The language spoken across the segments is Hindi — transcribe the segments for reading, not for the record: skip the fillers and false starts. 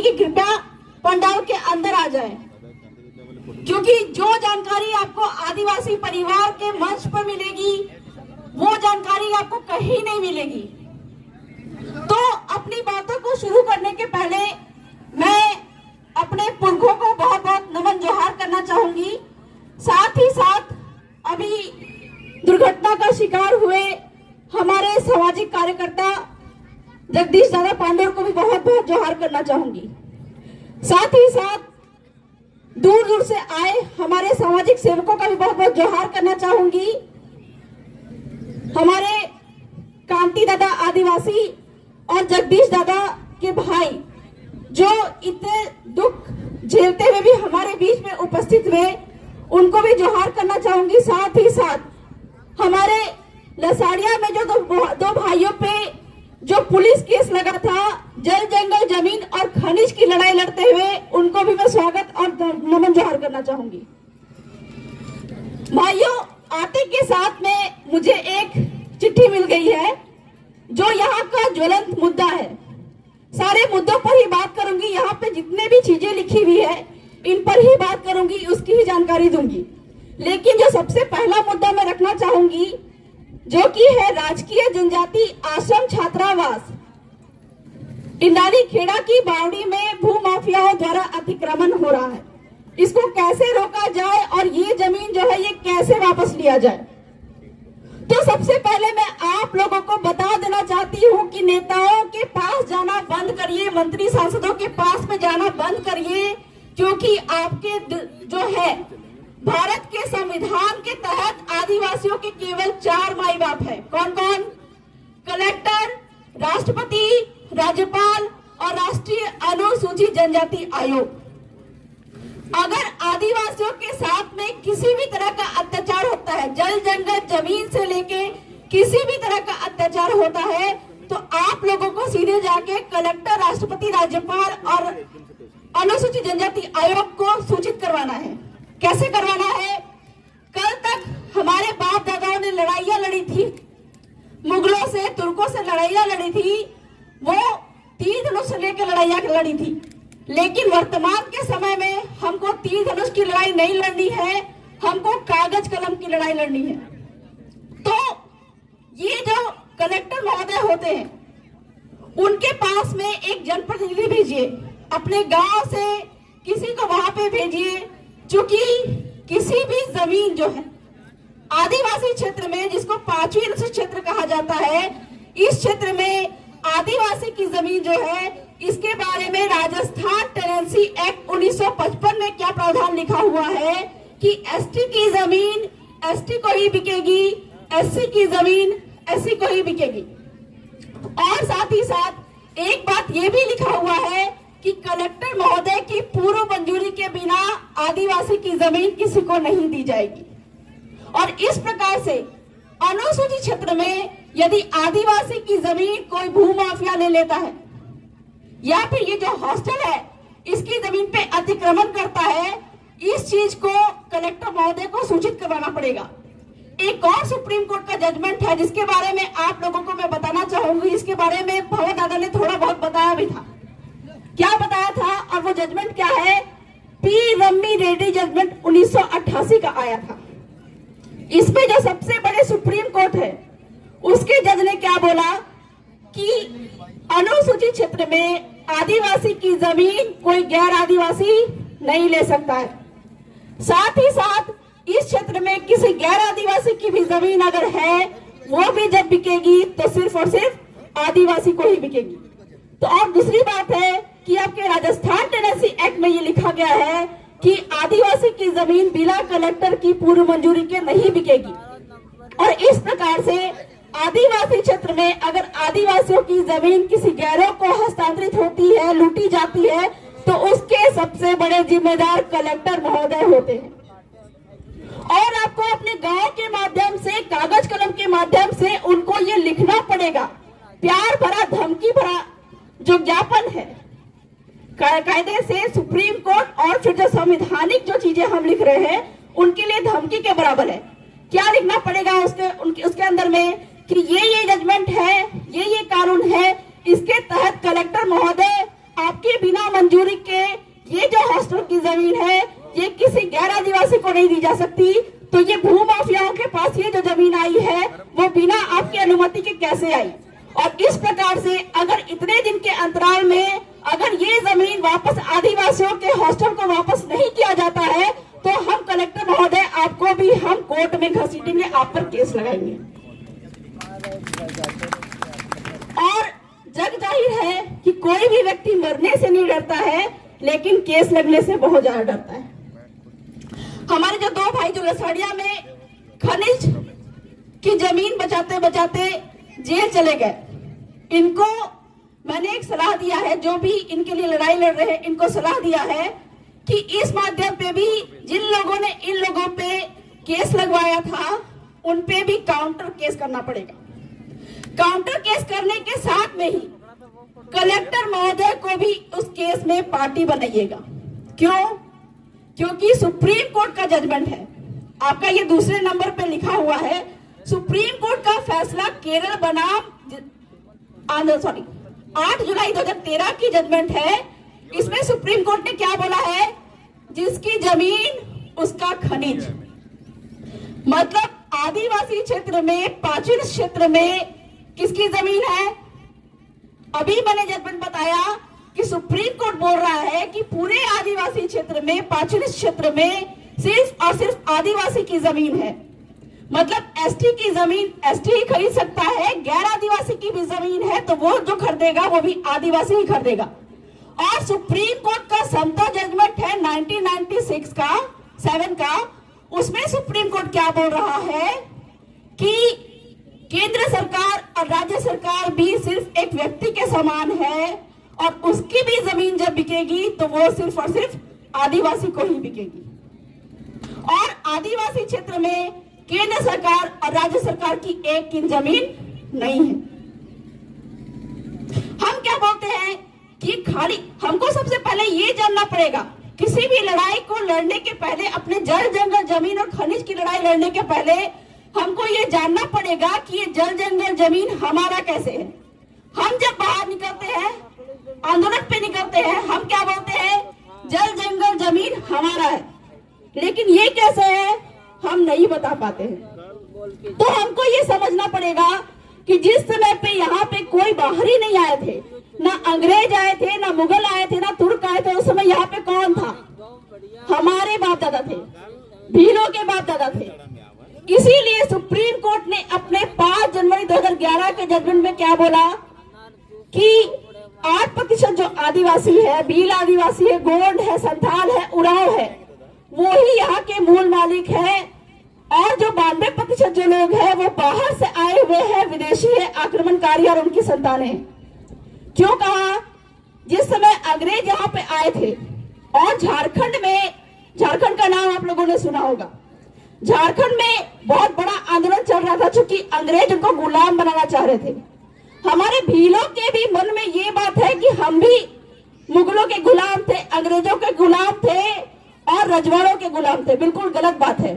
की कृपया पंडाल के अंदर आ जाए, क्योंकि जो जानकारी आपको आदिवासी परिवार के मंच पर मिलेगी वो जानकारी आपको कहीं नहीं मिलेगी। तो अपनी बातों को शुरू करने के पहले मैं अपने पुरखों को बहुत बहुत नमन जोहार करना चाहूंगी। साथ ही साथ अभी दुर्घटना का शिकार हुए हमारे सामाजिक कार्यकर्ता जगदीश दादा पांडे को भी बहुत बहुत जोहार करना चाहूंगी। साथ ही साथ दूर दूर से आए हमारे सामाजिक सेवकों का भी बहुत बहुत जोहार करना चाहूंगी। हमारे कांति दादा आदिवासी और जगदीश दादा के भाई जो इतने दुख झेलते हुए भी हमारे बीच में उपस्थित हुए, उनको भी जोहार करना चाहूंगी। साथ ही साथ हमारे लसाड़िया में जो दो भाइयों पे जो पुलिस केस लगा था, जल जंगल जमीन और खनिज की लड़ाई लड़ते हुए, उनको भी मैं स्वागत और नमन जोहार करना चाहूंगी। भाइयों, आते के साथ में मुझे एक चिट्ठी मिल गई है जो यहाँ का ज्वलंत मुद्दा है। सारे मुद्दों पर ही बात करूंगी, यहाँ पे जितने भी चीजें लिखी हुई है इन पर ही बात करूंगी, उसकी ही जानकारी दूंगी। लेकिन जो सबसे पहला मुद्दा मैं रखना चाहूंगी जो कि है राजकीय जनजाति आश्रम छात्रावास इंदारी खेड़ा की बावड़ी में भू माफियाओं द्वारा अतिक्रमण हो रहा है। इसको कैसे रोका जाए और ये जमीन जो है ये कैसे वापस लिया जाए। तो सबसे पहले मैं आप लोगों को बता देना चाहती हूँ कि नेताओं के पास जाना बंद करिए, मंत्री सांसदों के पास में जाना बंद करिए, क्योंकि आपके जो है भारत के संविधान के तहत आदिवासियों के केवल 4 माई बाप है। कौन कौन? कलेक्टर, राष्ट्रपति, राज्यपाल और राष्ट्रीय अनुसूचित जनजाति आयोग। अगर आदिवासियों के साथ में किसी भी तरह का अत्याचार होता है, जल जंगल जमीन से लेके किसी भी तरह का अत्याचार होता है, तो आप लोगों को सीधे जाके कलेक्टर, राष्ट्रपति, राज्यपाल और अनुसूचित जनजाति आयोग को सूचित करवाना है। कैसे करवाना है? कल तक हमारे बाप दादाओं ने लड़ाइयां लड़ी थी, मुगलों से, तुर्कों से लड़ाइयां लड़ी थी, वो तीर धनुष से लेकर लड़ाइयां लड़ी थी। लेकिन वर्तमान के समय में हमको तीर धनुष की लड़ाई नहीं लड़नी है, हमको कागज कलम की लड़ाई लड़नी है। तो ये जो कलेक्टर महोदय होते हैं उनके पास में एक जनप्रतिनिधि भेजिए, अपने गांव से किसी को वहां पे भेजिए, क्योंकि किसी भी जमीन जो है आदिवासी क्षेत्र में, जिसको 5वीं अनुसूचित क्षेत्र कहा जाता है, इस क्षेत्र में आदिवासी की जमीन जो है इसके बारे में राजस्थान टेनेंसी एक्ट 1955 में क्या प्रावधान लिखा हुआ है कि एसटी की जमीन एसटी को ही बिकेगी, एससी की जमीन एससी को ही बिकेगी। और साथ ही साथ एक बात ये भी लिखा हुआ है कि कलेक्टर महोदय की पूर्व मंजूरी के बिना आदिवासी की जमीन किसी को नहीं दी जाएगी। और इस प्रकार से अनुसूचित क्षेत्र में यदि आदिवासी की जमीन कोई भूमाफिया ले लेता है या फिर ये जो हॉस्टल है इसकी जमीन पे अतिक्रमण करता है, इस चीज को कलेक्टर महोदय को सूचित करवाना पड़ेगा। एक और सुप्रीम कोर्ट का जजमेंट है जिसके बारे में आप लोगों को मैं बताना चाहूंगी, इसके बारे में भवन दादा ने थोड़ा बहुत बताया भी था। क्या बताया था और वो जजमेंट क्या है? पी रम्मी रेड्डी जजमेंट 1988 का आया था। इसमें जो सबसे बड़े सुप्रीम कोर्ट है उसके जज ने क्या बोला कि अनुसूचित क्षेत्र में आदिवासी की जमीन कोई गैर आदिवासी नहीं ले सकता है। साथ ही साथ इस क्षेत्र में किसी गैर आदिवासी की भी जमीन अगर है वो भी जब बिकेगी तो सिर्फ और सिर्फ आदिवासी को ही बिकेगी। तो और दूसरी बात है कि आपके राजस्थान टेनेंसी एक्ट में ये लिखा गया है कि आदिवासी की जमीन बिना कलेक्टर की पूर्व मंजूरी के नहीं बिकेगी। और इस प्रकार से आदिवासी क्षेत्र में अगर आदिवासियों की जमीन किसी गैरों को हस्तांतरित होती है, लूटी जाती है, तो उसके सबसे बड़े जिम्मेदार कलेक्टर महोदय होते हैं। और आपको अपने गांव के माध्यम से, कागज कलम के माध्यम से उनको ये लिखना पड़ेगा, प्यार भरा, धमकी भरा जो ज्ञापन है कायदे से सुप्रीम कोर्ट और फिर जो संवैधानिक जो चीजें हम लिख रहे हैं उनके लिए धमकी के बराबर है। क्या लिखना पड़ेगा उसके अंदर में कि ये जजमेंट है, ये कानून है, इसके तहत कलेक्टर महोदय आपके बिना मंजूरी के ये जो हॉस्टल की जमीन है ये किसी गैर आदिवासी को नहीं दी जा सकती। तो ये भू माफियाओं के पास ये जो जमीन आई है वो बिना आपकी अनुमति के कैसे आई? और इस प्रकार से अगर इतने दिन के अंतराल में अगर ये जमीन वापस आदिवासियों के हॉस्टल को वापस नहीं किया जाता है तो हम कलेक्टर महोदय आपको भी हम कोर्ट में घसीटेंगे, आप पर केस लगाएंगे। और जग जाहिर है कि कोई भी व्यक्ति मरने से नहीं डरता है लेकिन केस लगने से बहुत ज्यादा डरता है। हमारे जो दो भाई जो लसड़िया में खनिज की जमीन बचाते बचाते जेल चले गए, इनको मैंने एक सलाह दिया है, जो भी इनके लिए लड़ाई लड़ रहे हैं इनको सलाह दिया है कि इस माध्यम पे भी जिन लोगों ने इन लोगों पे केस लगवाया था उन पे भी काउंटर केस करना पड़ेगा। काउंटर केस करने के साथ में ही कलेक्टर महोदय को भी उस केस में पार्टी बनाइएगा। क्यों? क्योंकि सुप्रीम कोर्ट का जजमेंट है, आपका ये दूसरे नंबर पे लिखा हुआ है, सुप्रीम कोर्ट का फैसला केरल बनाम 8 जुलाई 2013 की जजमेंट है। इसमें सुप्रीम कोर्ट ने क्या बोला है? जिसकी जमीन उसका खनिज। मतलब आदिवासी क्षेत्र में, प्राचीन क्षेत्र में किसकी जमीन है? अभी मैंने जजमेंट बताया कि सुप्रीम कोर्ट बोल रहा है कि पूरे आदिवासी क्षेत्र में, प्राचीन क्षेत्र में सिर्फ और सिर्फ आदिवासी की जमीन है। मतलब एसटी की जमीन एसटी ही खरीद सकता है, गैर आदिवासी की भी जमीन है तो वो जो खरीदेगा वो भी आदिवासी ही खरीदेगा। और सुप्रीम कोर्ट का समता जजमेंट है 1996 का 7 का, उसमें सुप्रीम कोर्ट क्या बोल रहा है कि केंद्र सरकार और राज्य सरकार भी सिर्फ एक व्यक्ति के समान है और उसकी भी जमीन जब बिकेगी तो वो सिर्फ और सिर्फ आदिवासी को ही बिकेगी। और आदिवासी क्षेत्र में केंद्र सरकार और राज्य सरकार की एक की जमीन नहीं है। हम क्या बोलते हैं कि खाली हमको सबसे पहले ये जानना पड़ेगा, किसी भी लड़ाई को लड़ने के पहले, अपने जल जंगल जमीन और खनिज की लड़ाई लड़ने के पहले हमको ये जानना पड़ेगा कि ये जल जंगल जमीन हमारा कैसे है। हम जब बाहर निकलते हैं, आंदोलन पे निकलते हैं, हम क्या बोलते हैं? जल जंगल जमीन हमारा है, लेकिन ये कैसे है हम नहीं बता पाते हैं। तो हमको ये समझना पड़ेगा कि जिस समय पे यहाँ पे कोई बाहरी नहीं आए थे, ना अंग्रेज आए थे, ना मुगल आए थे, ना तुर्क आए थे, उस समय यहाँ पे कौन था? हमारे बाप दादा थे, भीलों के बाप दादा थे। इसीलिए सुप्रीम कोर्ट ने अपने 5 जनवरी 2011 के जजमेंट में क्या बोला कि 8% जो आदिवासी है, भील आदिवासी है, गोंड है, संथाल है, उरांव है, वो ही यहाँ के मूल मालिक है। और जो 92% जो लोग हैं वो बाहर से आए हुए हैं, विदेशी है, आक्रमणकारी और उनकी संतानें हैं। क्यों कहा? जिस समय अंग्रेज यहाँ पे आए थे और झारखंड में, झारखंड का नाम आप लोगों ने सुना होगा, झारखंड में बहुत बड़ा आंदोलन चल रहा था क्योंकि अंग्रेज उनको गुलाम बनाना चाह रहे थे। हमारे भीलों के भी मन में ये बात है कि हम भी मुगलों के गुलाम थे, अंग्रेजों के गुलाम थे और रजवाड़ों के गुलाम थे। बिल्कुल गलत बात है,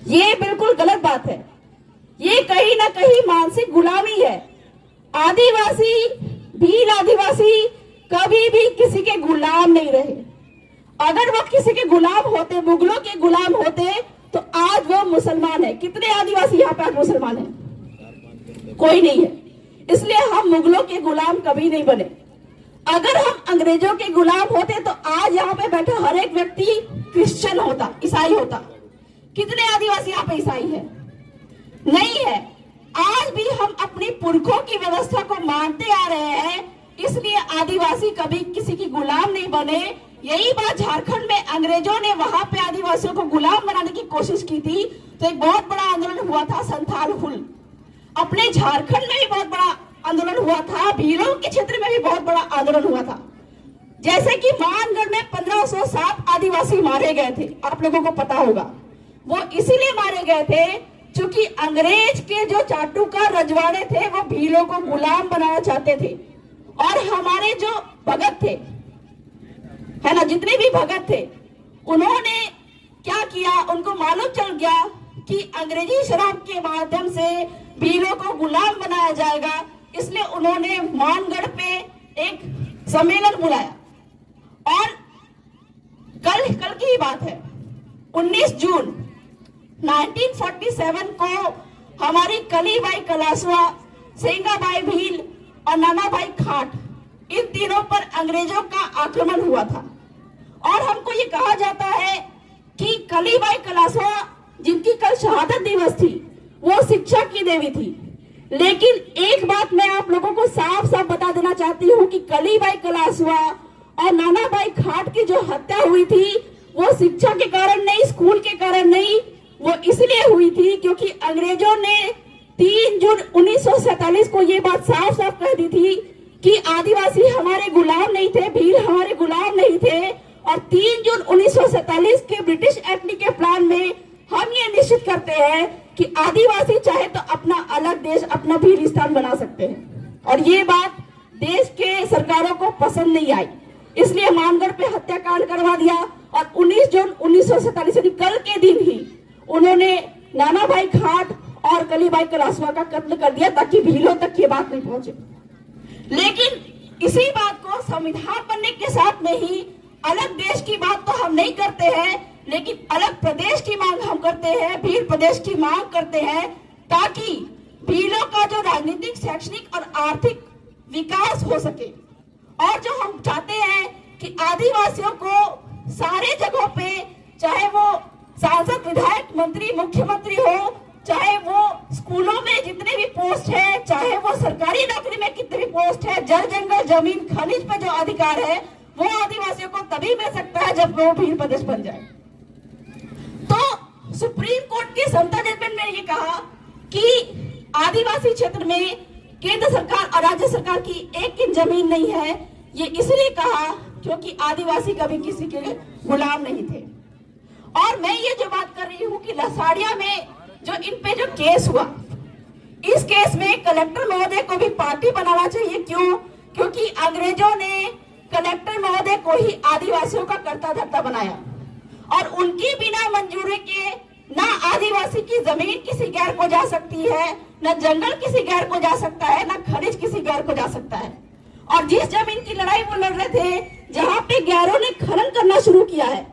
ये बिल्कुल गलत बात है। ये कहीं ना कहीं मानसिक गुलामी है। आदिवासी, भील आदिवासी कभी भी किसी के गुलाम नहीं रहे। अगर वो किसी के गुलाम होते, मुगलों के गुलाम होते, तो आज वो मुसलमान है। कितने आदिवासी यहाँ पे आज मुसलमान है? कोई नहीं है। इसलिए हम मुगलों के गुलाम कभी नहीं बने। अगर हम अंग्रेजों के गुलाम होते तो आज यहाँ पे बैठा हर एक व्यक्ति क्रिश्चियन होता, ईसाई होता। कितने आदिवासी यहाँ पे ईसाई है? नहीं है। आज भी हम अपनी पुरखों की व्यवस्था को मानते आ रहे हैं, इसलिए आदिवासी कभी किसी की गुलाम नहीं बने। यही बात झारखंड में अंग्रेजों ने वहां पे आदिवासियों को गुलाम बनाने की कोशिश की थी, तो एक बहुत बड़ा आंदोलन हुआ था संथाल हुल। अपने झारखंड में भी बहुत बड़ा आंदोलन हुआ था, भीलों के क्षेत्र में भी बहुत बड़ा आंदोलन हुआ था। जैसे कि मानगढ़ में 1507 आदिवासी मारे गए थे, आप लोगों को पता होगा। वो इसीलिए मारे गए थे क्योंकि अंग्रेज के जो चाटुकार रजवाड़े थे वो भीलों को गुलाम बनाना चाहते थे। और हमारे जो भगत थे, है ना, जितने भी भगत थे, उन्होंने क्या किया? उनको मालूम चल गया कि अंग्रेजी शराब के माध्यम से भीलों को गुलाम बनाया जाएगा, इसलिए उन्होंने मानगढ़ पे एक सम्मेलन बुलाया और कल की ही बात है, 19 जून 1947 को हमारी कलीबाई कलासवा, सेंगाबाई भील और नानाभाई खाट, इन तीनों पर अंग्रेजों का आक्रमण हुआ था। और हमको ये कहा जाता है कि कलीबाई कलासवा, जिनकी कल शहादत दिवस थी, वो शिक्षा की देवी थी। लेकिन एक बात मैं आप लोगों को साफ साफ बता देना चाहती हूँ कि कलीबाई कलासवा और नानाभाई खाट की जो हत्या हुई थी, वो शिक्षा के कारण नहीं, स्कूल के कारण नहीं, वो इसलिए हुई थी क्योंकि अंग्रेजों ने 3 जून 1947 को ये बात साफ साफ कह दी थी कि आदिवासी हमारे गुलाम नहीं थे, भील हमारे गुलाम नहीं थे। और 3 जून 1947 के ब्रिटिश एक्ट के प्लान में हम ये निश्चित करते हैं कि आदिवासी चाहे तो अपना अलग देश, अपना भीलिस्तान बना सकते हैं। और ये बात देश के सरकारों को पसंद नहीं आई, इसलिए मानगढ़ पे हत्याकांड करवा दिया। और 19 जून 1947 यानी कल के दिन ही उन्होंने नानाभाई खाट और कलीबाई कलासवा का कत्ल कर दिया ताकि भीलों तक ये बात नहीं पहुंचे। लेकिन इसी बात को संविधान बनने के साथ में ही अलग देश की बात तो हम नहीं करते हैं, लेकिन अलग प्रदेश की मांग हम करते हैं, भील प्रदेश की मांग करते हैं, ताकि भीलों का जो राजनीतिक, शैक्षणिक और आर्थिक विकास हो सके। और जो हम चाहते हैं कि आदिवासियों को सारे जगहों पे, चाहे वो सांसद, विधायक, मंत्री, मुख्यमंत्री हो, चाहे वो स्कूलों में जितने भी पोस्ट है, चाहे वो सरकारी नौकरी में कितने भी पोस्ट है, जल जंगल जमीन खनिज पे जो अधिकार है, वो आदिवासियों को तभी मिल सकता है जब वो भील प्रदेश बन जाए। तो सुप्रीम कोर्ट के समता जजमेंट में ये कहा कि आदिवासी क्षेत्र में केंद्र सरकार और राज्य सरकार की एक इंच जमीन नहीं है। ये इसलिए कहा क्योंकि आदिवासी कभी किसी के गुलाम नहीं थे। और मैं ये जो बात कर रही हूँ कि लसाड़िया में जो इन पे जो केस हुआ, इस केस में कलेक्टर महोदय को भी पार्टी बनाना चाहिए। क्यों? क्योंकि अंग्रेजों ने कलेक्टर महोदय को ही आदिवासियों का कर्ता धर्ता बनाया और उनकी बिना मंजूरी के ना आदिवासी की जमीन किसी गैर को जा सकती है, ना जंगल किसी गैर को जा सकता है, ना खनिज किसी गैर को जा सकता है। और जिस जमीन की लड़ाई वो लड़ रहे थे, जहाँ पे गैरों ने खनन करना शुरू किया है,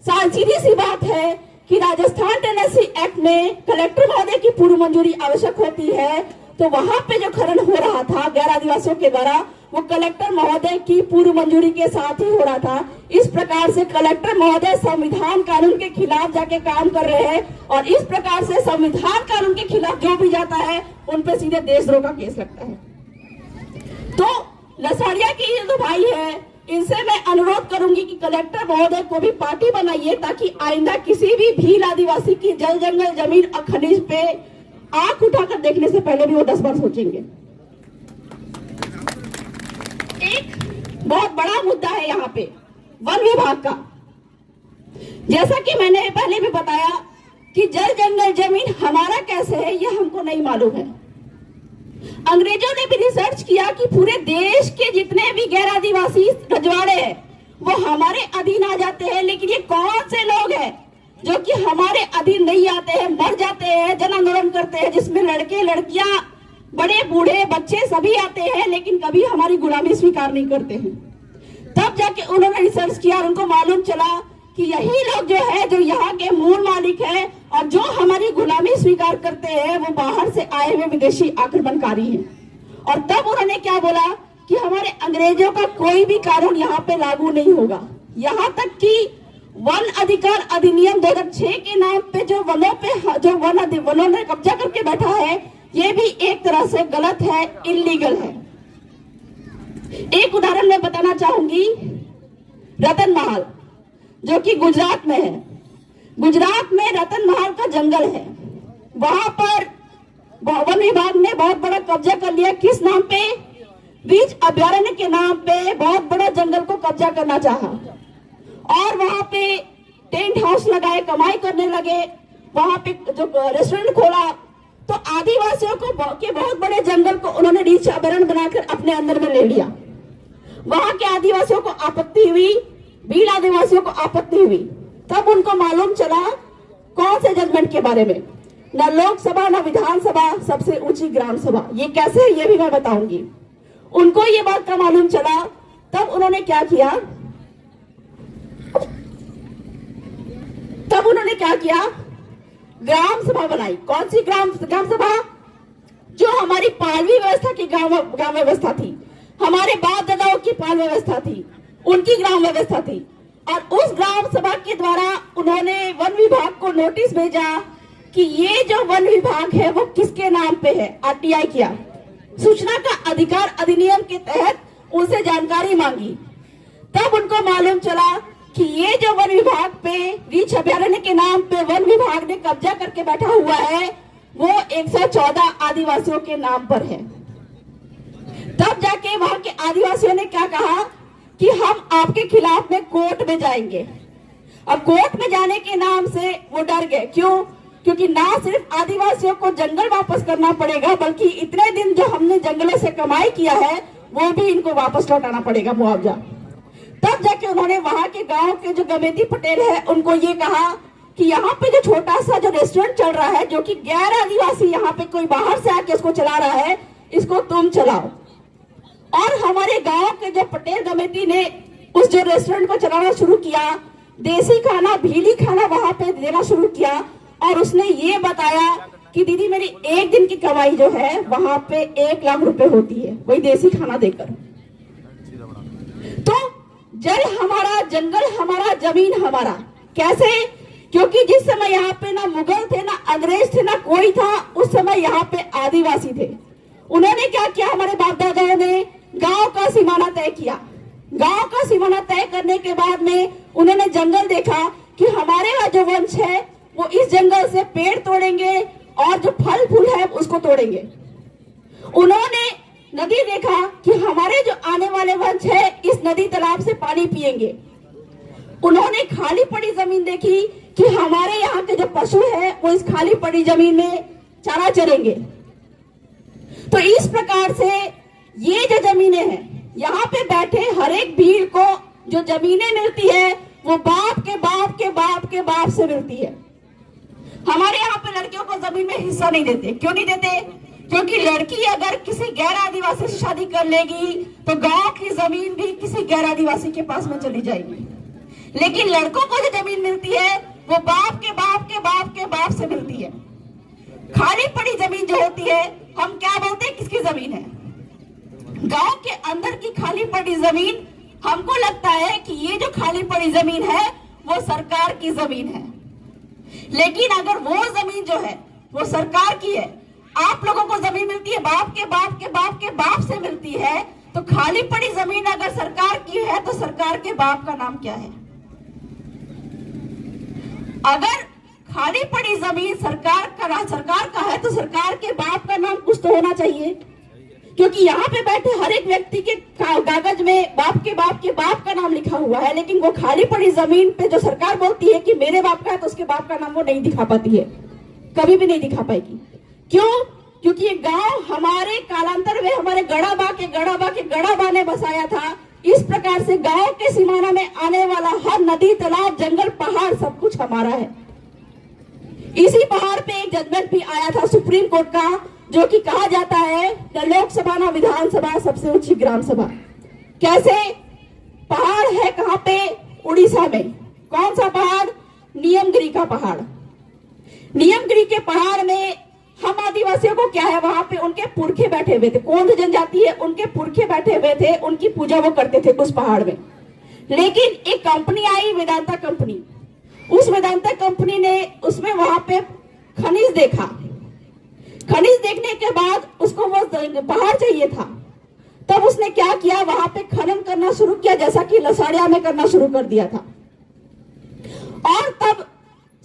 सीधी सी बात है कि राजस्थान टेनेसी एक्ट में कलेक्टर महोदय की पूर्व मंजूरी आवश्यक होती है। तो वहां पे जो खनन हो रहा था गैर आदिवासियों के द्वारा, वो कलेक्टर महोदय की पूर्व मंजूरी के साथ ही हो रहा था। इस प्रकार से कलेक्टर महोदय संविधान कानून के खिलाफ जाके काम कर रहे हैं और इस प्रकार से संविधान कानून के खिलाफ जो भी जाता है उन पे सीधे देशद्रोह का केस लगता है। तो लसाड़िया की ये जो भाई है, इनसे मैं अनुरोध करूंगी कि कलेक्टर महोदय को भी पार्टी बनाइए ताकि आइंदा किसी भी भील आदिवासी की जल जंगल जमीन और खनिज पे आंख उठाकर देखने से पहले भी वो 10 बार सोचेंगे। एक बहुत बड़ा मुद्दा है यहाँ पे वन विभाग का। जैसा कि मैंने पहले भी बताया कि जल जंगल जमीन हमारा कैसे है ये हमको नहीं मालूम है। अंग्रेजों ने भी रिसर्च किया कि पूरे देश के जितने भी गैर आदिवासी रजवाड़े हैं वो हमारे अधीन आ जाते हैं, लेकिन ये कौन से लोग हैं जो कि हमारे अधीन नहीं आते हैं, मर जाते हैं, जन आंदोलन करते हैं, जिसमें लड़के लड़कियां, बड़े बूढ़े बच्चे सभी आते हैं, लेकिन कभी हमारी गुलामी स्वीकार नहीं करते हैं। तब जाके उन्होंने रिसर्च किया और उनको मालूम चला कि यही लोग जो है, जो यहाँ के मूल मालिक हैं और जो हमारी गुलामी स्वीकार करते हैं, वो बाहर से आए हुए विदेशी आक्रमणकारी हैं। और तब उन्होंने क्या बोला कि हमारे अंग्रेजों का कोई भी कानून यहाँ पे लागू नहीं होगा। यहाँ तक कि वन अधिकार अधिनियम 2006 के नाम पे जो वनों पे जो वनों ने कब्जा करके बैठा है, ये भी एक तरह से गलत है, इलीगल है। एक उदाहरण मैं बताना चाहूंगी, रतन महल जो कि गुजरात में है। गुजरात में रतन महल का जंगल है, वहां पर वन विभाग ने बहुत बड़ा कब्जा कर लिया। किस नाम पे? बीच अभ्यारण्य के नाम पे बहुत बड़ा जंगल को कब्जा करना चाहा और वहां पे टेंट हाउस लगाए, कमाई करने लगे, वहां पे जो रेस्टोरेंट खोला। तो आदिवासियों को के बहुत बड़े जंगल को उन्होंने रीच अभ्यारण्य बनाकर अपने अंदर में ले लिया। वहां के आदिवासियों को आपत्ति हुई, भील आदिवासियों को आपत्ति हुई। तब उनको मालूम चला कौन से जजमेंट के बारे में, न लोकसभा न विधानसभा, सबसे ऊंची ग्राम सभा। ये कैसे है ये भी मैं बताऊंगी। उनको ये बात का मालूम चला, तब उन्होंने क्या किया, ग्राम सभा बनाई। कौन सी ग्राम सभा? जो हमारी पालवी व्यवस्था की ग्राम व्यवस्था थी, हमारे बाप दादाओं की पाल व्यवस्था थी, उनकी ग्राम व्यवस्था थी। और उस ग्राम सभा के द्वारा उन्होंने वन विभाग को नोटिस भेजा कि ये जो वन विभाग है वो किसके नाम पे है। आरटीआई किया, सूचना का अधिकार अधिनियम के तहत उनसे जानकारी मांगी। तब उनको मालूम चला कि ये जो वन विभाग पे रीछ अभयारण्य के नाम पे वन विभाग ने कब्जा करके बैठा हुआ है वो 114 आदिवासियों के नाम पर है। तब जाके वहां के आदिवासियों ने क्या कहा कि हम आपके खिलाफ में कोर्ट में जाएंगे। अब कोर्ट में जाने के नाम से वो डर गए। क्यों? क्योंकि ना सिर्फ आदिवासियों को जंगल वापस करना पड़ेगा, बल्कि इतने दिन जो हमने जंगलों से कमाई किया है वो भी इनको वापस लौटाना पड़ेगा, मुआवजा। तब जाके उन्होंने वहां के गांव के जो गमेती पटेल है उनको ये कहा कि यहाँ पे जो छोटा सा जो रेस्टोरेंट चल रहा है, जो कि गैर आदिवासी यहाँ पे कोई बाहर से आके इसको चला रहा है, इसको तुम चलाओ। और हमारे गांव के जो पटेल गमेती ने उस जो रेस्टोरेंट को चलाना शुरू किया, देसी खाना, भीली खाना वहां पे देना शुरू किया। और उसने ये बताया कि दीदी मेरी एक दिन की कमाई जो है वहां पे 1 लाख रुपए होती है, वही देसी खाना देकर। तो जल हमारा, जंगल हमारा, जमीन हमारा। कैसे? क्योंकि जिस समय यहाँ पे ना मुगल थे, ना अंग्रेज थे, ना कोई था, उस समय यहाँ पे आदिवासी थे। उन्होंने क्या किया, हमारे बाप दादाओं ने गांव का सीमाना तय किया। गांव का सीमाना तय करने के बाद में उन्होंने जंगल देखा कि हमारे यहाँ जो वंश है वो इस जंगल से पेड़ तोड़ेंगे और जो फल फूल है उसको तोड़ेंगे। उन्होंने नदी देखा कि हमारे जो आने वाले वंश है इस नदी तालाब से पानी पिएंगे। उन्होंने खाली पड़ी जमीन देखी कि हमारे यहाँ के जो पशु है वो इस खाली पड़ी जमीन में चारा चरेंगे। तो इस प्रकार से ये जो जमीनें हैं, यहाँ पे बैठे हर एक भीड़ को जो जमीनें मिलती है वो बाप के बाप के बाप के बाप से मिलती है। हमारे यहाँ पे लड़कियों को जमीन में हिस्सा नहीं देते। क्यों नहीं देते? क्योंकि लड़की अगर किसी गैर आदिवासी से शादी कर लेगी तो गांव की जमीन भी किसी गैर आदिवासी के पास में चली जाएगी। लेकिन लड़कों को जो जमीन मिलती है वो बाप के बाप के बाप के बाप से मिलती है। खाली पड़ी जमीन जो होती है, हम क्या बोलते हैं, किसकी जमीन है? गांव के अंदर की खाली पड़ी जमीन, हमको लगता है कि ये जो खाली पड़ी जमीन है वो सरकार की जमीन है। लेकिन अगर वो जमीन जो है वो सरकार की है, आप लोगों को जमीन मिलती है बाप के बाप के बाप के बाप से मिलती है, तो खाली पड़ी जमीन अगर सरकार की है तो सरकार के बाप का नाम क्या है? अगर खाली पड़ी जमीन सरकार का है तो सरकार के बाप का नाम कुछ तो होना चाहिए। क्योंकि यहाँ पे बैठे हर एक व्यक्ति के कागज में बाप के बाप का नाम लिखा हुआ है, लेकिन वो खाली पड़ी जमीन पे जो सरकार बोलती है कि मेरे बाप का है तो उसके बाप का नाम वो नहीं दिखा पाती है, कभी भी नहीं दिखा पाएगी। क्यों? क्योंकि ये गांव हमारे कालांतर में हमारे गढ़ाबा ने बसाया था। इस प्रकार से गांव के सीमाना में आने वाला हर नदी, तालाब, जंगल, पहाड़ सब कुछ हमारा है। इसी पहाड़ पे एक जजमेंट भी आया था सुप्रीम कोर्ट का, जो कि कहा जाता है न लोकसभा न विधानसभा सबसे ऊंची ग्राम सभा। कैसे? पहाड़ है कहां पे? उड़ीसा में। कौन सा पहाड़? नियमगिरी का पहाड़। नियमगिरी के पहाड़ में हम आदिवासियों को क्या है, वहां पे उनके पुरखे बैठे हुए थे। कौन जनजाति है, उनके पुरखे बैठे हुए थे, उनकी पूजा वो करते थे उस पहाड़ में। लेकिन एक कंपनी आई, वेदांता कंपनी। उस वेदांता कंपनी ने उसमें वहां पे खनिज देखा। खनिज देखने के बाद उसको वो पहाड़ चाहिए था। तब उसने क्या किया, वहां पे खनन करना शुरू किया, जैसा कि लसाड़िया में करना शुरू कर दिया था। और तब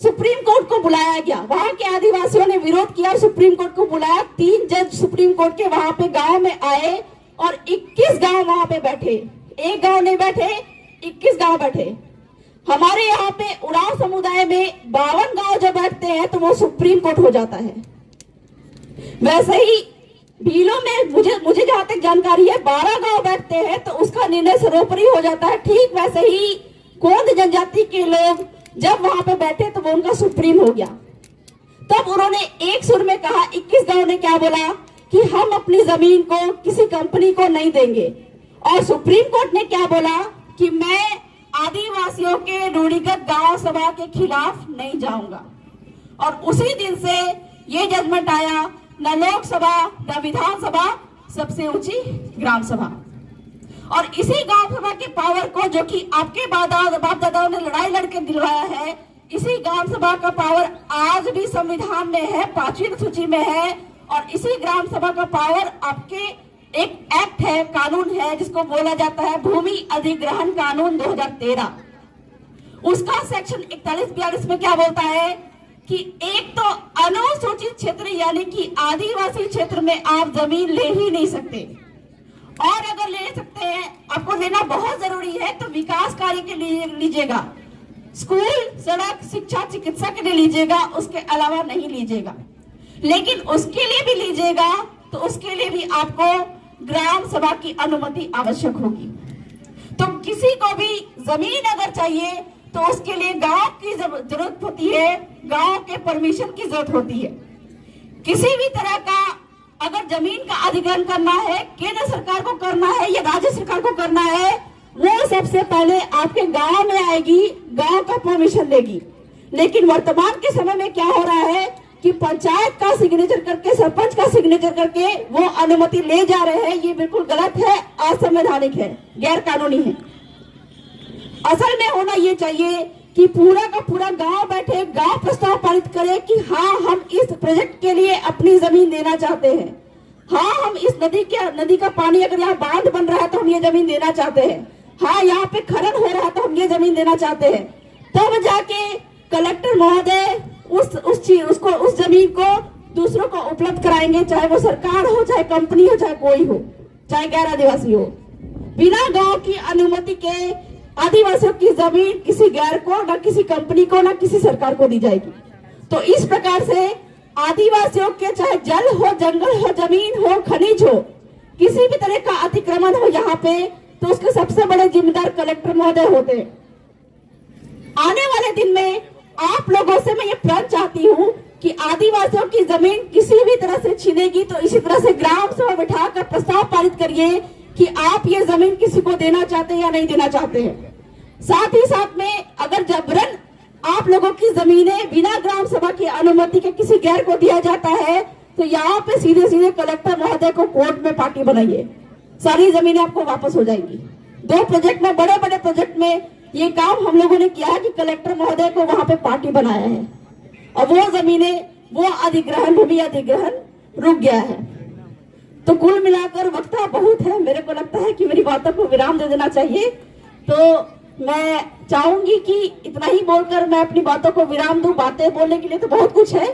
सुप्रीम कोर्ट को बुलाया गया। वहां के आदिवासियों ने विरोध किया, सुप्रीम कोर्ट को बुलाया। 3 जज सुप्रीम कोर्ट के वहां पे गांव में आए और 21 गांव वहां पे बैठे। एक गांव नहीं बैठे, 21 गांव बैठे। हमारे यहाँ पे उरांव समुदाय में 52 गांव जो बैठते हैं तो वो सुप्रीम कोर्ट हो जाता है। वैसे ही भीलों में मुझे जहां तक जानकारी है 12 गांव बैठते हैं तो उसका निर्णय सर्वोपरि हो जाता है। ठीक वैसे ही कोंद जनजाति के लोग जब वहां पे बैठे तो वो उनका सुप्रीम हो गया। तब उन्होंने एक सुर में कहा, 21 गांव ने क्या बोला कि हम अपनी जमीन को किसी कंपनी को नहीं देंगे। और सुप्रीम कोर्ट ने क्या बोला कि मैं आदिवासियों के रूढ़िगत गांव सभा के खिलाफ नहीं जाऊंगा। और उसी दिन से ये जजमेंट आया, न लोकसभा न विधानसभा, सबसे ऊंची ग्राम सभा। और इसी ग्राम सभा के पावर को, जो कि आपके बाप दादाओं ने लड़ाई लड़के दिलवाया है, इसी ग्राम सभा का पावर आज भी संविधान में है, 5वीं सूची में है। और इसी ग्राम सभा का पावर आपके एक एक्ट है, कानून है, जिसको बोला जाता है भूमि अधिग्रहण कानून 2013। उसका सेक्शन 41-42 में क्या बोलता है कि एक तो अनुसूचित क्षेत्र यानी कि आदिवासी क्षेत्र में आप जमीन ले ही नहीं सकते, और अगर ले सकते हैं, आपको लेना बहुत जरूरी है, तो विकास कार्य के लिए लीजिएगा, स्कूल, सड़क, शिक्षा, चिकित्सा के लिए लीजिएगा, उसके अलावा नहीं लीजिएगा। लेकिन उसके लिए भी लीजिएगा तो उसके लिए भी आपको ग्राम सभा की अनुमति आवश्यक होगी। तो किसी को भी जमीन अगर चाहिए तो उसके लिए गांव की जरूरत होती है, गांव के परमिशन की जरूरत होती है। किसी भी तरह का अगर जमीन का अधिग्रहण करना है, केंद्र सरकार को करना है या राज्य सरकार को करना है, वो सबसे पहले आपके गांव में आएगी, गांव का परमिशन लेगी। लेकिन वर्तमान के समय में क्या हो रहा है कि पंचायत का सिग्नेचर करके, सरपंच का सिग्नेचर करके वो अनुमति ले जा रहे हैं। ये बिल्कुल गलत है, असंवैधानिक है, गैर कानूनी है। असल में होना ये चाहिए कि पूरा का पूरा गांव बैठे, गांव प्रस्ताव पारित करे कि हाँ, हम इस प्रोजेक्ट के लिए अपनी जमीन देना चाहते हैं। हाँ, हम इस नदी का पानी, अगर यहाँ बांध बन रहा है तो हम ये जमीन देना चाहते हैं। हाँ, यहाँ पे खनन हो रहा है तो हम ये जमीन देना चाहते हैं। तब जाके कलेक्टर महोदय उस जमीन को दूसरों को उपलब्ध कराएंगे, चाहे वो सरकार हो, चाहे कंपनी हो, चाहे कोई हो, चाहे गैर आदिवासी हो। बिना गांव की अनुमति के आदिवासियों की जमीन किसी गैर को, ना किसी कंपनी को, ना किसी सरकार को दी जाएगी। तो इस प्रकार से आदिवासियों के चाहे जल हो, जंगल हो, जमीन हो, खनिज हो, किसी भी तरह का अतिक्रमण हो यहाँ पे, तो उसके सबसे बड़े जिम्मेदार कलेक्टर महोदय होते हैं। आने वाले दिन में आप लोगों से मैं ये प्रण चाहती हूँ कि आदिवासियों की जमीन किसी भी तरह से छीनेगी तो इसी तरह से ग्राम सभा बिठाकर प्रस्ताव पारित करिए कि आप ये जमीन किसी को देना चाहते हैं या नहीं देना चाहते हैं। साथ ही साथ में अगर जबरन आप लोगों की जमीनें बिना ग्राम सभा की अनुमति के किसी गैर को दिया जाता है, तो यहाँ पे सीधे सीधे कलेक्टर महोदय को कोर्ट में पार्टी बनाइए, सारी जमीनें आपको वापस हो जाएंगी। 2 प्रोजेक्ट में, बड़े बड़े प्रोजेक्ट में ये काम हम लोगों ने किया है कि कलेक्टर महोदय को वहां पे पार्टी बनाया है, और वो जमीनें, वो अधिग्रहण, भूमि अधिग्रहण रुक गया है। तो कुल मिलाकर वक्ता बहुत है, मेरे को लगता है कि मेरी बातों को विराम दे देना चाहिए। तो मैं चाहूंगी कि इतना ही बोलकर मैं अपनी बातों को विराम दूं। बातें बोलने के लिए तो बहुत कुछ है।